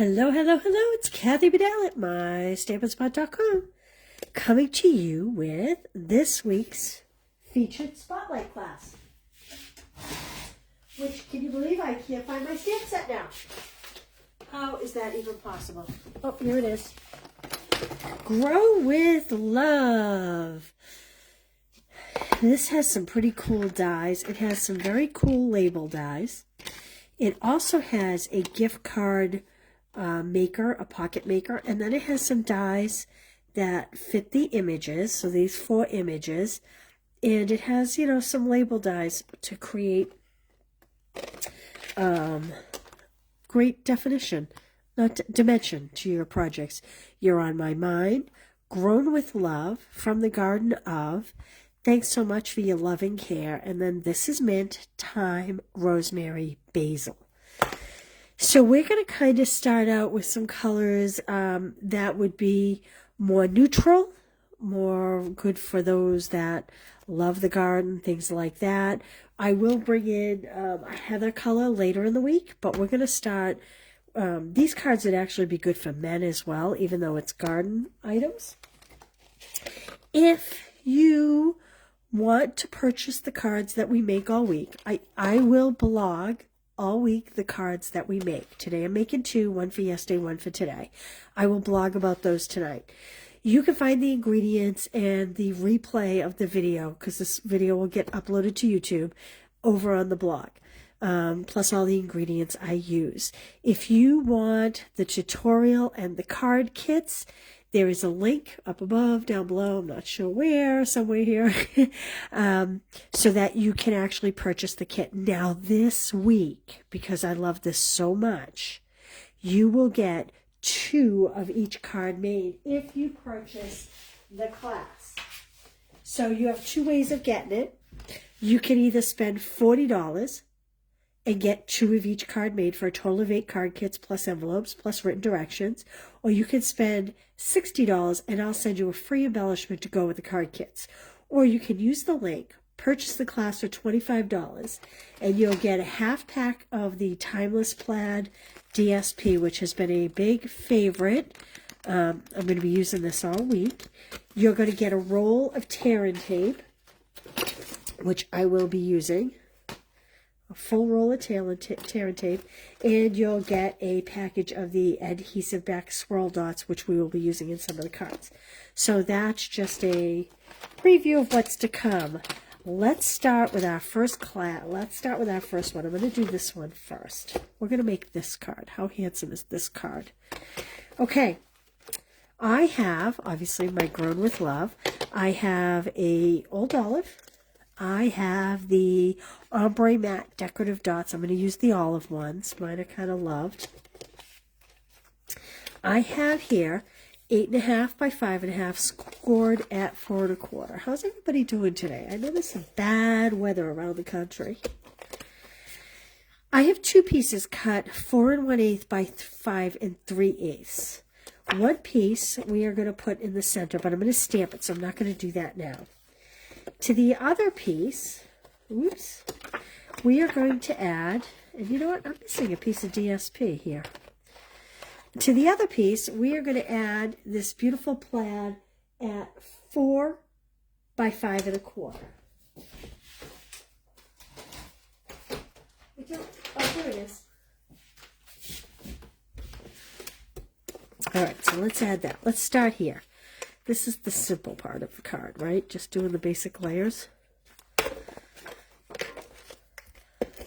Hello, hello, hello. It's Kathy Bedell at mystampinspot.com coming to you with this week's featured spotlight class. Which, can you believe I can't find my stamp set now? How is that even possible? Oh, here it is. Grow with Love. This has some pretty cool dies. It has some very cool label dies. It also has a gift card maker, a pocket maker, and then it has some dies that fit the images, so these 4 images, and it has, you know, some label dies to create great definition, not dimension to your projects. You're on My Mind, Grown with Love, From the Garden of, Thanks so much for your loving care, and then This is Mint, Thyme, Rosemary, Basil. So we're going to kind of start out with some colors that would be more neutral, more good for those that love the garden, things like that. I will bring in a heather color later in the week, but we're going to start, these cards would actually be good for men as well, even though it's garden items. If you want to purchase the cards that we make all week, I will blog all week the cards that we make. Today I'm making 2, one for yesterday, one for today. I will blog about those tonight. You can find the ingredients and the replay of the video, because this video will get uploaded to YouTube, over on the blog, plus all the ingredients I use. If you want the tutorial and the card kits, there is a link up above, down below, I'm not sure where, somewhere here, so that you can actually purchase the kit. Now this week, because I love this so much, you will get 2 of each card made if you purchase the class. So you have 2 ways of getting it. You can either spend $40 and get 2 of each card made for a total of 8 card kits plus envelopes plus written directions, or you can spend $60 and I'll send you a free embellishment to go with the card kits. Or you can use the link, purchase the class for $25, and you'll get a half pack of the Timeless Plaid DSP, which has been a big favorite. I'm going to be using this all week. You're going to get a roll of tear-in tape, which I will be using. A full roll of tear-in tape, and you'll get a package of the adhesive back swirl dots, which we will be using in some of the cards. So that's just a preview of what's to come. Let's start with our first class. Let's start with our first one. I'm going to do this one first. We're going to make this card. How handsome is this card? Okay. I have, obviously, my Grown with Love. I have a Old Olive. I have the Ombre Matte Decorative Dots. I'm going to use the olive ones. Mine are kind of loved. I have here 8.5 by 5.5 scored at 4 1/4. How's everybody doing today? I know there's some bad weather around the country. I have 2 pieces cut 4 1/8 by 5 3/8. One piece we are going to put in the center, but I'm going to stamp it, so I'm not going to do that now. To the other piece, oops, we are going to add, and you know what, I'm missing a piece of DSP here. To the other piece, we are going to add this beautiful plaid at 4 by 5 1/4. Oh, there it is. All right, so let's add that. Let's start here. This is the simple part of the card, right? Just doing the basic layers.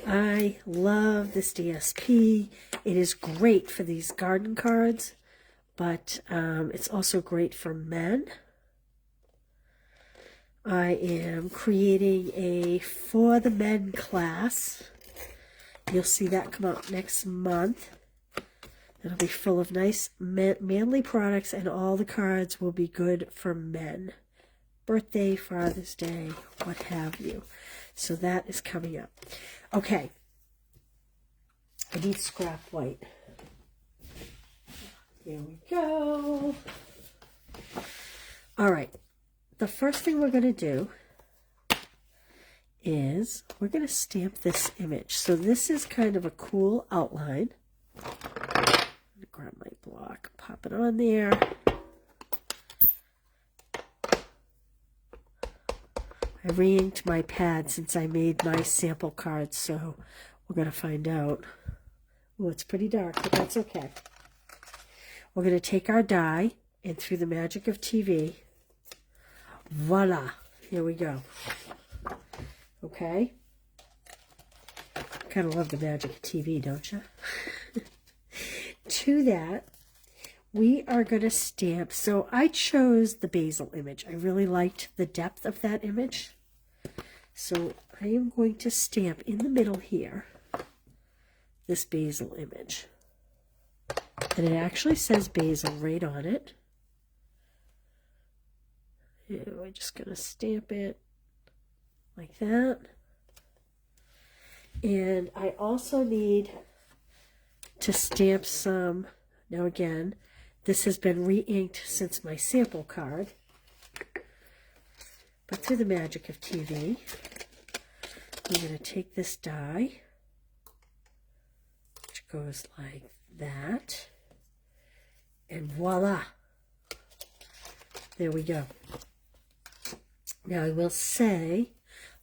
I love this DSP. It is great for these garden cards, but it's also great for men. I am creating a For the Men class. You'll see that come out next month. It'll be full of nice manly products, and all the cards will be good for men. Birthday, Father's Day, what have you. So that is coming up. Okay. I need scrap white. Here we go. All right. The first thing we're going to do is we're going to stamp this image. So this is kind of a cool outline. Grab Pop it on there. I re-inked my pad since I made my sample cards, so we're going to find out. Oh, it's pretty dark, but that's okay. We're going to take our die, and through the magic of TV, voila, here we go. Okay? Kind of love the magic of TV, don't you? To that, we are going to stamp. So I chose the basil image. I really liked the depth of that image. So I am going to stamp in the middle here this basil image. And it actually says basil right on it. And we're just going to stamp it like that. And I also need to stamp some. Now again, this has been re-inked since my sample card. But through the magic of TV, I'm going to take this die, which goes like that, and voila, there we go. Now I will say,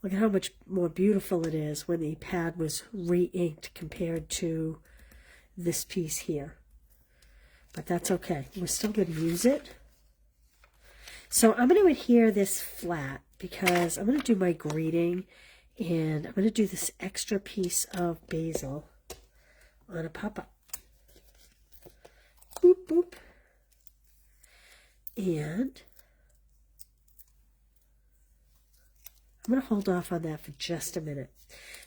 look at how much more beautiful it is when the pad was re-inked compared to this piece here. But that's okay. We're still going to use it. So I'm going to adhere this flat because I'm going to do my greeting, and I'm going to do this extra piece of basil on a pop-up. Boop, boop. And I'm going to hold off on that for just a minute.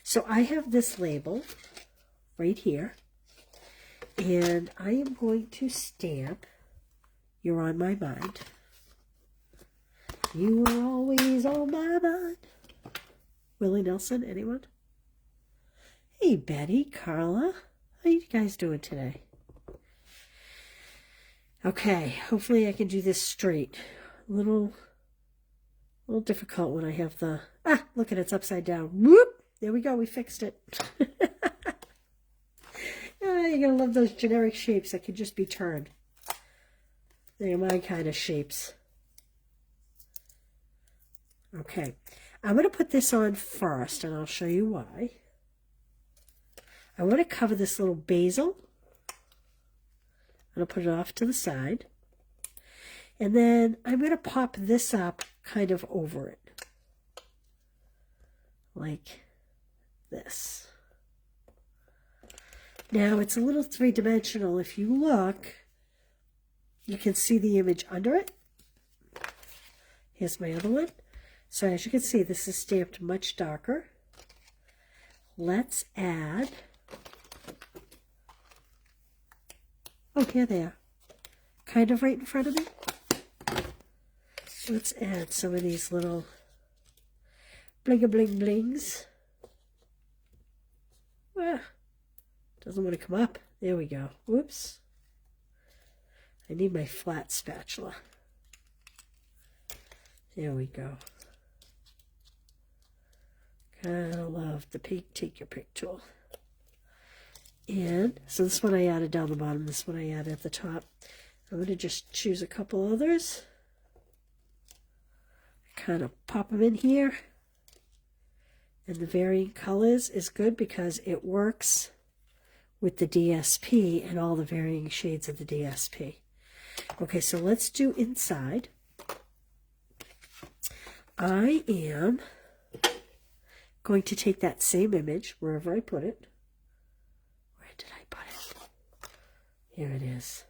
So I have this label right here, and I am going to stamp "You're on my mind." You are always on my mind. Willie Nelson, anyone? Hey, Betty, Carla. How you guys doing today? Okay, hopefully I can do this straight. A little difficult when I have the... Ah, look at it, it's upside down. Whoop! There we go, we fixed it. You're going to love those generic shapes that can just be turned. They're my kind of shapes. Okay, I'm going to put this on first, and I'll show you why. I want to cover this little basil. I'm going to put it off to the side. And then I'm going to pop this up kind of over it. Like this. Now, it's a little three-dimensional. If you look, you can see the image under it. Here's my other one. So as you can see, this is stamped much darker. Let's add, oh, here they are, kind of right in front of me. Let's add some of these little bling-a-bling-blings. Ah, doesn't want to come up. There we go. Whoops. I need my flat spatula. There we go. Kind of love the take your pick tool. And so this one I added down the bottom, this one I added at the top. I'm going to just choose a couple others. Kind of pop them in here. And the varying colors is good because it works with the DSP and all the varying shades of the DSP. Okay, so let's do inside. I am going to take that same image wherever I put it. Where did I put it? Here it is.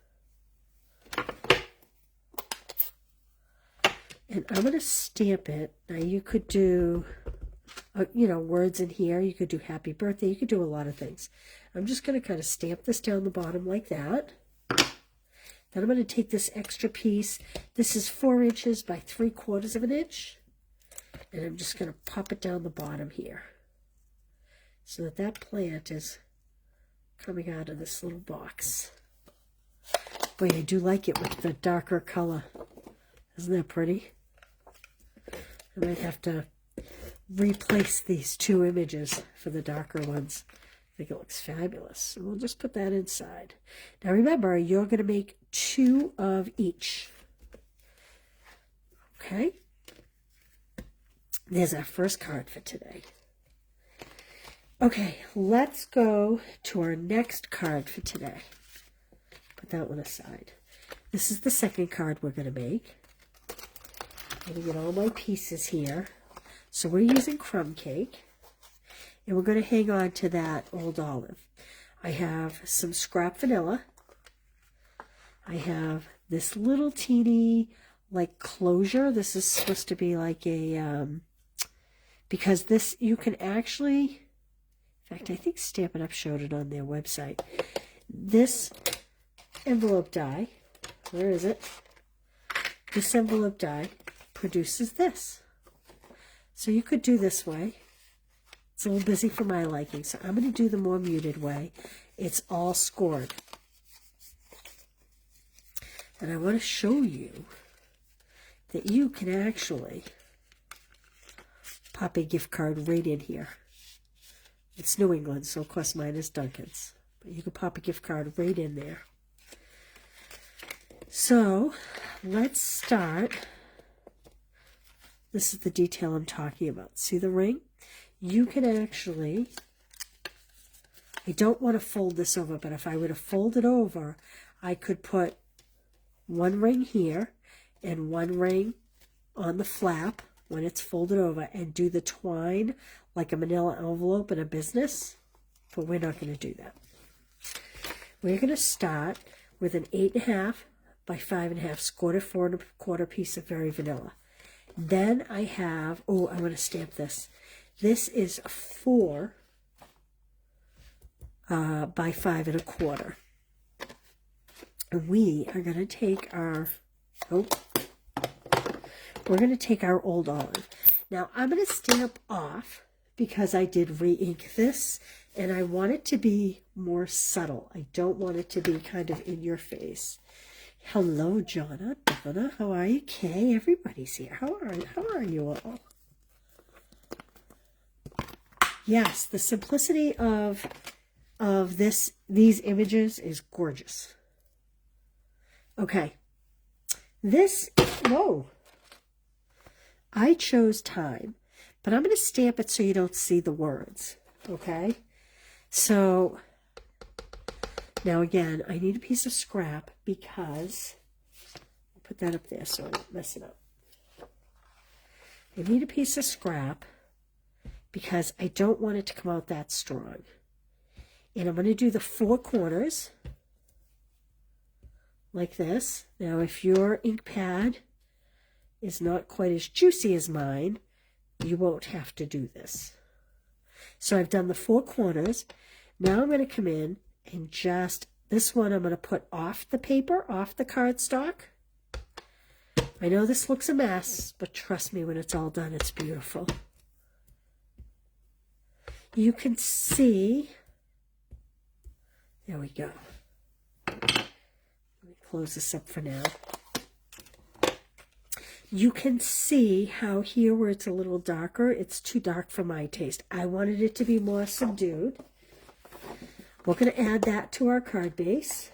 And I'm going to stamp it. Now you could do, words in here. You could do happy birthday. You could do a lot of things. I'm just going to kind of stamp this down the bottom like that. Then I'm going to take this extra piece. This is 4 inches by 3/4 of an inch. And I'm just going to pop it down the bottom here so that that plant is coming out of this little box. Boy, I do like it with the darker color. Isn't that pretty? I might have to replace these two images for the darker ones think it looks fabulous. So we'll just put that inside. Now remember, you're going to make 2 of each. Okay? There's our first card for today. Okay, let's go to our next card for today. Put that one aside. This is the second card we're going to make. I'm going to get all my pieces here. So we're using crumb cake. And we're going to hang on to that old olive. I have some scrap vanilla. I have this little teeny, like, closure. This is supposed to be like a, because this, you can actually, in fact, I think Stampin' Up! Showed it on their website. This envelope die, where is it? This envelope die produces this. So you could do this way. It's a little busy for my liking, so I'm going to do the more muted way. It's all scored. And I want to show you that you can actually pop a gift card right in here. It's New England, so of course mine is Dunkin's. But you can pop a gift card right in there. So let's start. This is the detail I'm talking about. See the ring? You can actually, I don't want to fold this over, but if I were to fold it over, I could put one ring here and one ring on the flap when it's folded over and do the twine like a manila envelope in a business, but we're not going to do that. We're going to start with an 8.5 by 5.5 scored 4.25 piece of Very Vanilla. Then I have, oh, I want to stamp this. This is 4 by 5.25. And we are going to take our, we're going to take our old olive. Now I'm going to stamp off because I did re-ink this and I want it to be more subtle. I don't want it to be kind of in your face. Hello, Donna, how are you? Kay, everybody's here. How are you all? Yes, the simplicity of these images is gorgeous. Okay. This, whoa. I chose time, but I'm going to stamp it so you don't see the words. Okay? So now again, I need a piece of scrap because I'll put that up there so I don't mess it up. I need a piece of scrap because I don't want it to come out that strong. And I'm going to do the 4 corners like this. Now, if your ink pad is not quite as juicy as mine, you won't have to do this. So I've done the 4 corners. Now I'm going to come in and just, this one I'm going to put off the paper, off the cardstock. I know this looks a mess, but trust me, when it's all done, it's beautiful. You can see, there we go. Let me close this up for now. You can see how here where it's a little darker, it's too dark for my taste. I wanted it to be more subdued. We're going to add that to our card base.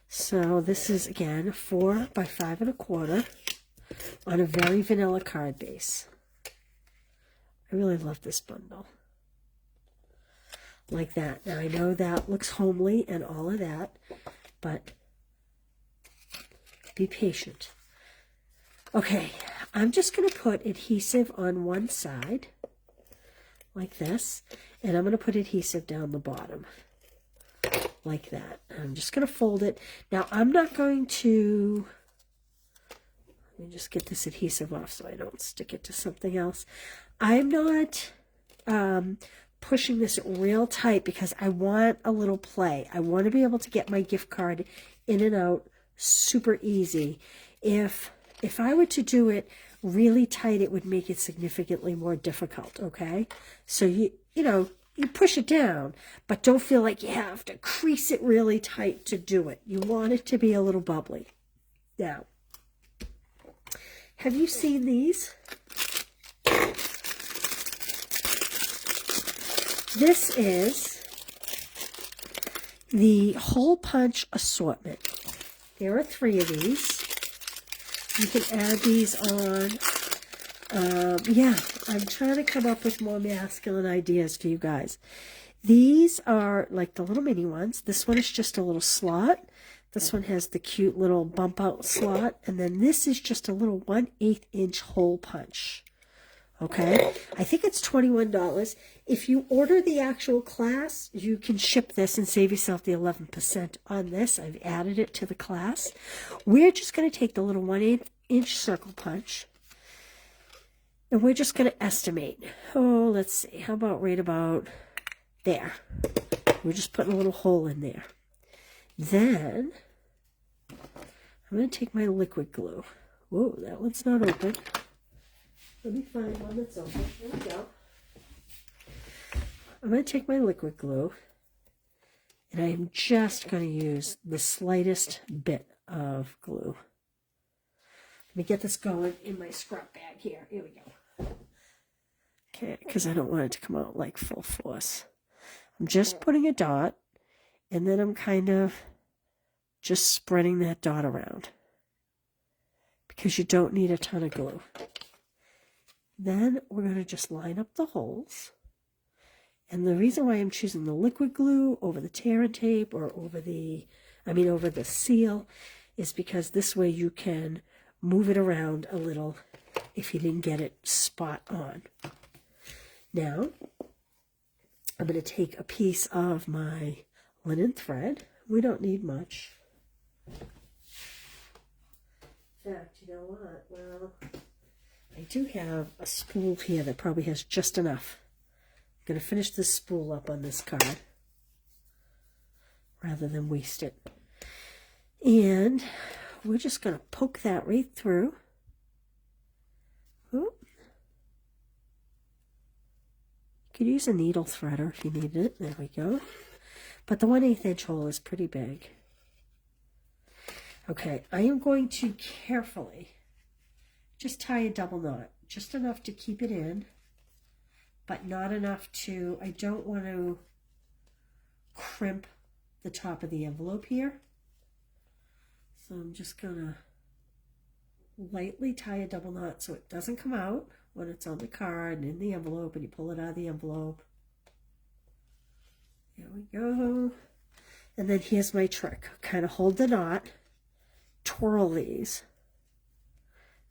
So this is, again, 4 by 5.25 on a Very Vanilla card base. I really love this bundle. Like that. Now, I know that looks homely and all of that, but be patient. Okay, I'm just going to put adhesive on one side, like this, and I'm going to put adhesive down the bottom, like that. I'm just going to fold it. Now, I'm not going to, let me just get this adhesive off so I don't stick it to something else. I'm not pushing this real tight because I want a little play. I want to be able to get my gift card in and out super easy. If I were to do it really tight, it would make it significantly more difficult, okay? So you push it down, but don't feel like you have to crease it really tight to do it. You want it to be a little bubbly. Now, have you seen these? This is the hole punch assortment. There are 3 of these. You can add these on. Yeah, I'm trying to come up with more masculine ideas for you guys. These are like the little mini ones. This one is just a little slot. This one has the cute little bump out slot. And then this is just a little 1/8 inch hole punch. Okay, I think it's $21. If you order the actual class, you can ship this and save yourself the 11% on this. I've added it to the class. We're just going to take the little 1/8 inch circle punch, and we're just going to estimate. Oh, let's see. How about right about there? We're just putting a little hole in there. Then I'm going to take my liquid glue. Whoa, that one's not open. Let me find one that's open. There we go. I'm going to take my liquid glue, and I am just going to use the slightest bit of glue. Let me get this going in my scrap bag here. Here we go. Okay, because I don't want it to come out like full force. I'm just putting a dot, and then I'm kind of just spreading that dot around, because you don't need a ton of glue. Then we're going to just line up the holes. And the reason why I'm choosing the liquid glue over the tear and tape or over the seal is because this way you can move it around a little if you didn't get it spot on. Now, I'm going to take a piece of my linen thread. We don't need much. In fact, you know what? Well, I do have a spool here that probably has just enough. I'm going to finish this spool up on this card rather than waste it. And we're just going to poke that right through. Ooh. You could use a needle threader if you needed it. There we go. But the 1/8 inch hole is pretty big. Okay, I am going to carefully just tie a double knot, just enough to keep it in, but not enough to, I don't want to crimp the top of the envelope here. So I'm just going to lightly tie a double knot so it doesn't come out when it's on the card and in the envelope and you pull it out of the envelope. There we go. And then here's my trick. Kind of hold the knot, twirl these.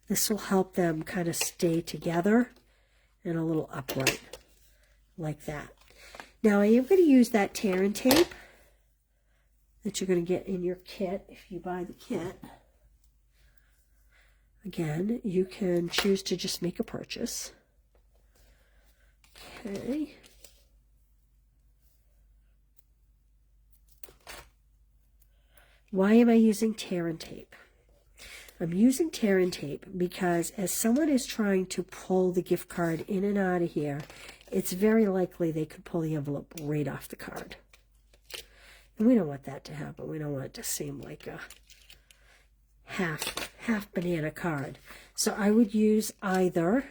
This will help them kind of stay together and a little upright, like that. Now I am going to use that tear and tape that you're going to get in your kit if you buy the kit. Again, you can choose to just make a purchase. Okay. Why am I using tear and tape? I'm using tear and tape because as someone is trying to pull the gift card in and out of here, it's very likely they could pull the envelope right off the card. And we don't want that to happen. We don't want it to seem like a half banana card. So I would use either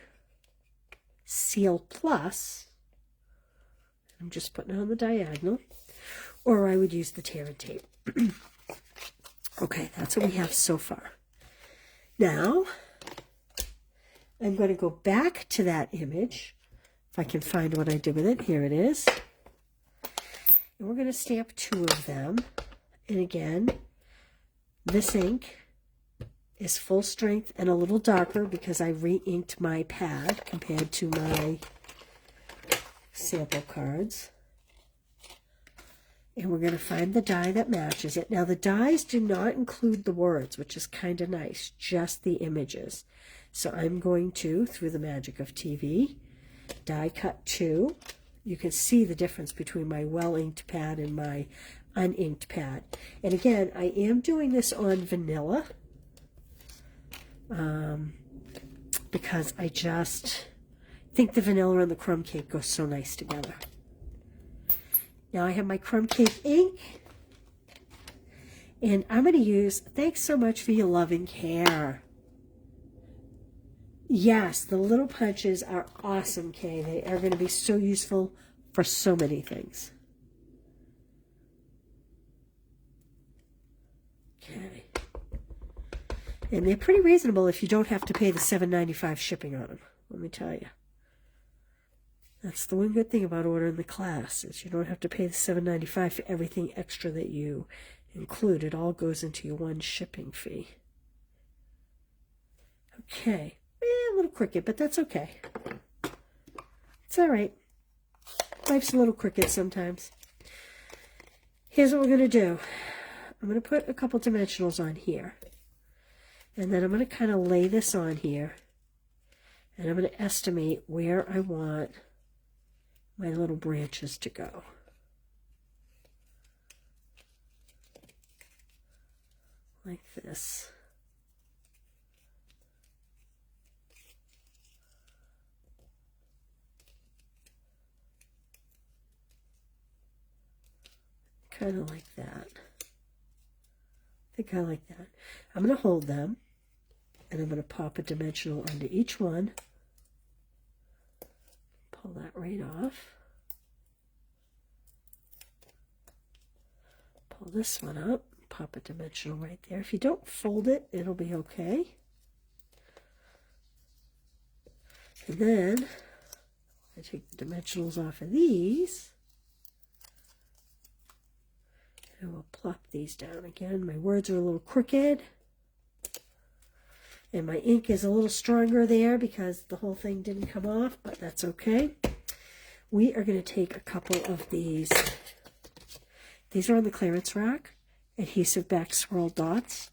Seal Plus, I'm just putting it on the diagonal, or I would use the tear and tape. Okay, that's what we have so far. Now, I'm going to go back to that image, if I can find what I did with it. Here it is. And we're going to stamp 2 of them. And again, this ink is full strength and a little darker because I re-inked my pad compared to my sample cards. And we're going to find the die that matches it. Now, the dies do not include the words, which is kind of nice, just the images. So I'm going to, through the magic of TV, die cut 2. You can see the difference between my well-inked pad and my uninked pad. And again, I am doing this on vanilla because I just think the vanilla and the crumb cake go so nice together. Now I have my crumb cake ink, and I'm going to use, thanks so much for your loving care. Yes, the little punches are awesome, Kay. They are going to be so useful for so many things. Okay. And they're pretty reasonable if you don't have to pay the $7.95 shipping on them, let me tell you. That's the one good thing about ordering the class, is you don't have to pay the $7.95 for everything extra that you include. It all goes into your one shipping fee. Okay. A little crooked, but that's okay. It's all right. Life's a little crooked sometimes. Here's what we're going to do. I'm going to put a couple dimensionals on here. And then I'm going to kind of lay this on here. And I'm going to estimate where I want my little branches to go. Like this. Kind of like that. I think I like that. I'm going to hold them, and I'm going to pop a dimensional onto each one. Pull that right off. Pull this one up, pop a dimensional right there. If you don't fold it, it'll be okay. And then I take the dimensionals off of these. And we'll plop these down again. My words are a little crooked. And my ink is a little stronger there because the whole thing didn't come off, but that's okay. We are going to take a couple of these. These are on the clearance rack. Adhesive back swirl dots.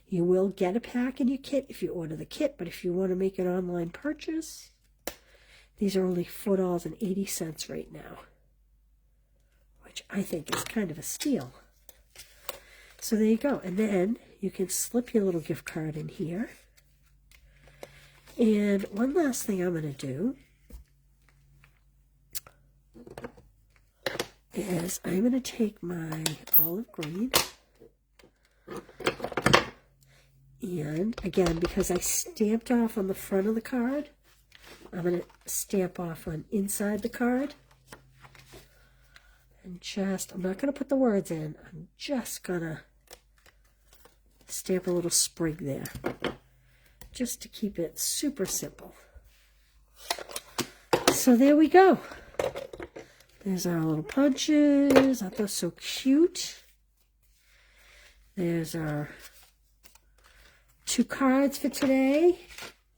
You will get a pack in your kit if you order the kit, but if you want to make an online purchase, these are only $4.80 right now, which I think is kind of a steal. So there you go. And then you can slip your little gift card in here. And one last thing I'm going to do is I'm going to take my olive green, and again, because I stamped off on the front of the card, I'm going to stamp off on inside the card. And I'm not going to put the words in, I'm just going to stamp a little sprig there, just to keep it super simple. So there we go. There's our little punches. Aren't those so cute? There's our 2 cards for today.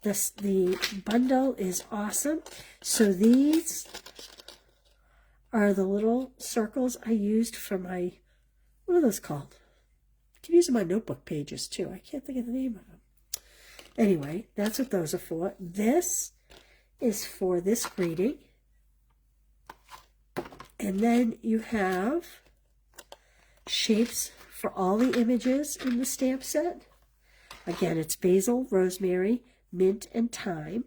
The bundle is awesome. So these are the little circles I used for my, what are those called? I can use them on my notebook pages too. I can't think of the name of them. Anyway, that's what those are for. This is for this greeting. And then you have shapes for all the images in the stamp set. Again, it's basil, rosemary, mint, and thyme.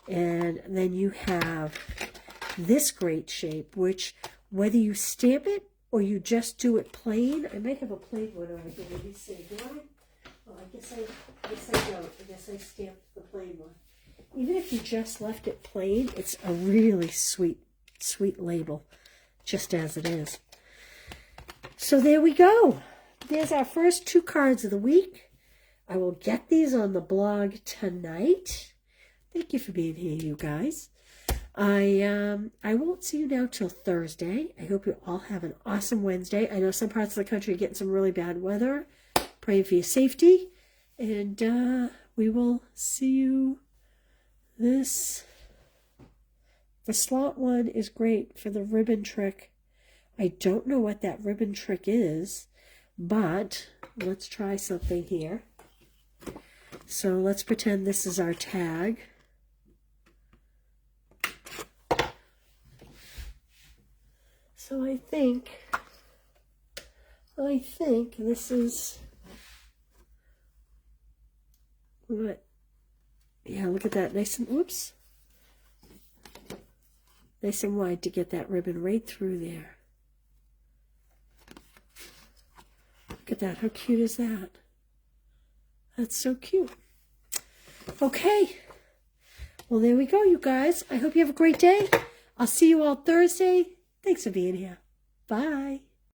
And then you have this great shape, which whether you stamp it or you just do it plain, I might have a plain one over here. Let me see. Do I? Well, I guess I don't. I guess I stamped the plain one. Even if you just left it plain, it's a really sweet label, just as it is. So there we go. There's our first 2 cards of the week. I will get these on the blog tonight. Thank you for being here, you guys. I won't see you now till Thursday. I hope you all have an awesome Wednesday. I know some parts of the country are getting some really bad weather. Praying for your safety. And we will see you the slot one is great for the ribbon trick. I don't know what that ribbon trick is, but let's try something here. So let's pretend this is our tag. So I think this is what, yeah, look at that, nice and, whoops, nice and wide to get that ribbon right through there. Look at that, how cute is that? That's so cute. Okay, well there we go, you guys. I hope you have a great day. I'll see you all Thursday. Thanks for being here. Bye.